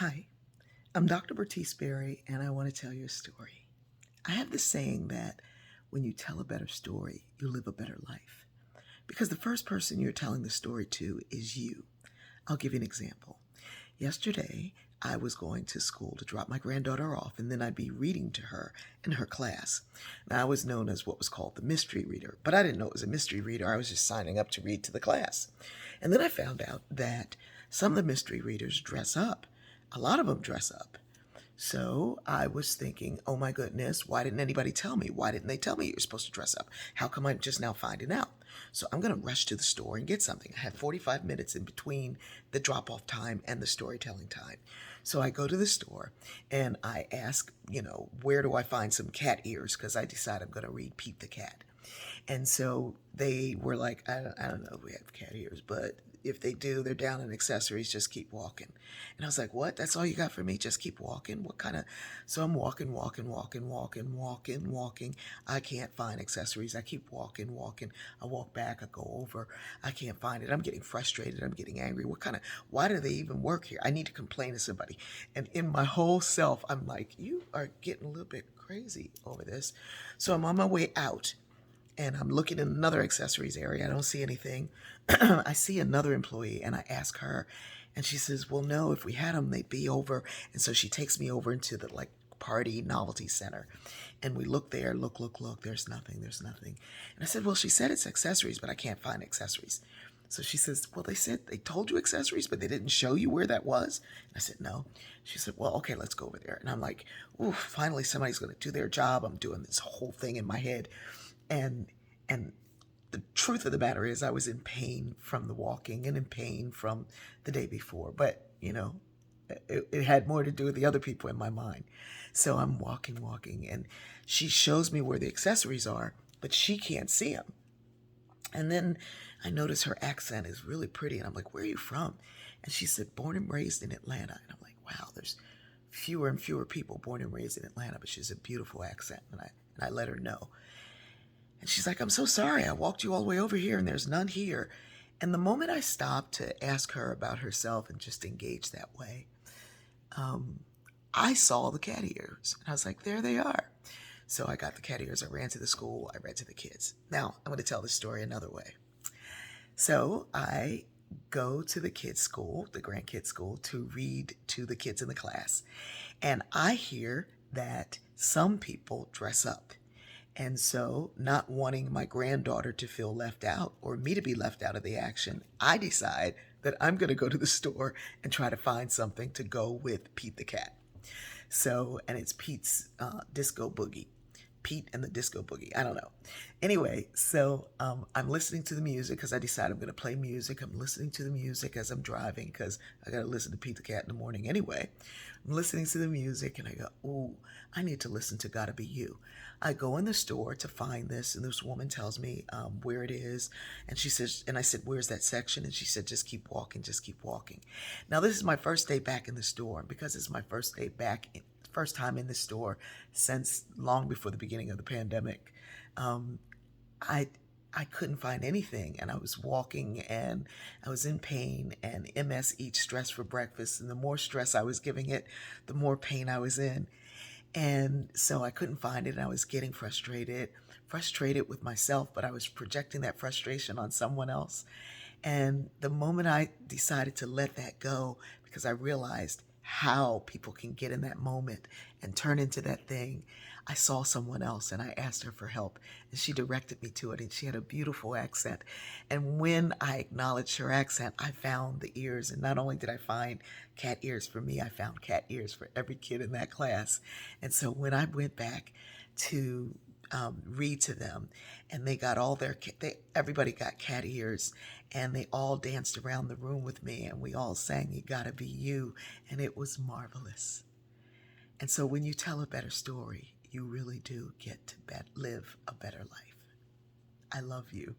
Hi, I'm Dr. Bertice Berry, and I want to tell you a story. I have this saying that when you tell a better story, you live a better life. Because the first person you're telling the story to is you. I'll give you an example. Yesterday, I was going to school to drop my granddaughter off, and then I'd be reading to her in her class. Now, I was known as what was called the mystery reader, but I didn't know it was a mystery reader. I was just signing up to read to the class. And then I found out that some of the mystery readers dress up. A lot of them dress up. So I was thinking, oh my goodness, why didn't anybody tell me? Why didn't they tell me you're supposed to dress up? How come I'm just now finding out? So I'm going to rush to the store and get something. I have 45 minutes in between the drop off time and the storytelling time. So I go to the store and I ask, where do I find some cat ears? Because I decide I'm going to read Pete the Cat. And so they were like, I don't know if we have cat ears, but if they do, they're down in accessories. Just keep walking. And I was like, what? That's all you got for me? Just keep walking? What kind of. So I'm walking. I can't find accessories. I keep walking. I walk back. I go over. I can't find it. I'm getting frustrated. I'm getting angry. Why do they even work here? I need to complain to somebody. And in my whole self, I'm like, you are getting a little bit crazy over this. So I'm on my way out and I'm looking in another accessories area. I don't see anything. I see another employee and I ask her, and she says, well, no, if we had them, they'd be over. And so she takes me over into the party novelty center. And we look there, look, there's nothing. And I said, well, she said it's accessories, but I can't find accessories. So she says, well, they said they told you accessories, but they didn't show you where that was. And I said, no. She said, well, okay, let's go over there. And I'm like, ooh, finally somebody's going to do their job. I'm doing this whole thing in my head. And and the truth of the matter is I was in pain from the walking and in pain from the day before. But, it had more to do with the other people in my mind. So I'm walking, and she shows me where the accessories are, but she can't see them. And then I notice her accent is really pretty, and I'm like, where are you from? And she said, born and raised in Atlanta. And I'm like, wow, there's fewer and fewer people born and raised in Atlanta, but she has a beautiful accent. And I let her know. And she's like, I'm so sorry. I walked you all the way over here and there's none here. And the moment I stopped to ask her about herself and just engage that way, I saw the cat ears. And I was like, there they are. So I got the cat ears. I ran to the school. I read to the kids. Now, I'm going to tell this story another way. So I go to the kids' school, the grandkids' school, to read to the kids in the class. And I hear that some people dress up. And so, not wanting my granddaughter to feel left out or me to be left out of the action, I decide that I'm going to go to the store and try to find something to go with Pete the Cat. So, and it's Pete's Disco Boogie. Pete and the Disco Boogie. I don't know. Anyway, so I'm listening to the music because I decided I'm going to play music. I'm listening to the music as I'm driving because I got to listen to Pete the Cat in the morning anyway. I'm listening to the music and I go, ooh, I need to listen to Gotta Be You. I go in the store to find this, and this woman tells me where it is. And she says, and I said, where's that section? And she said, just keep walking, just keep walking. Now, this is my first day back in the store. And because it's my first day back, first time in the store since long before the beginning of the pandemic, I I couldn't find anything, and I was walking and I was in pain, and MS eats stress for breakfast, and the more stress I was giving it, the more pain I was in. And so I couldn't find it, and I was getting frustrated with myself, but I was projecting that frustration on someone else. And the moment I decided to let that go, because I realized how people can get in that moment and turn into that thing, I saw someone else and I asked her for help, and she directed me to it, and she had a beautiful accent. And when I acknowledged her accent, I found the ears. And not only did I find cat ears for me, I found cat ears for every kid in that class. And so when I went back to read to them, and they got all everybody got cat ears, and they all danced around the room with me, and we all sang "You Gotta Be You," and it was marvelous. And so when you tell a better story, you really do get to live a better life. I love you.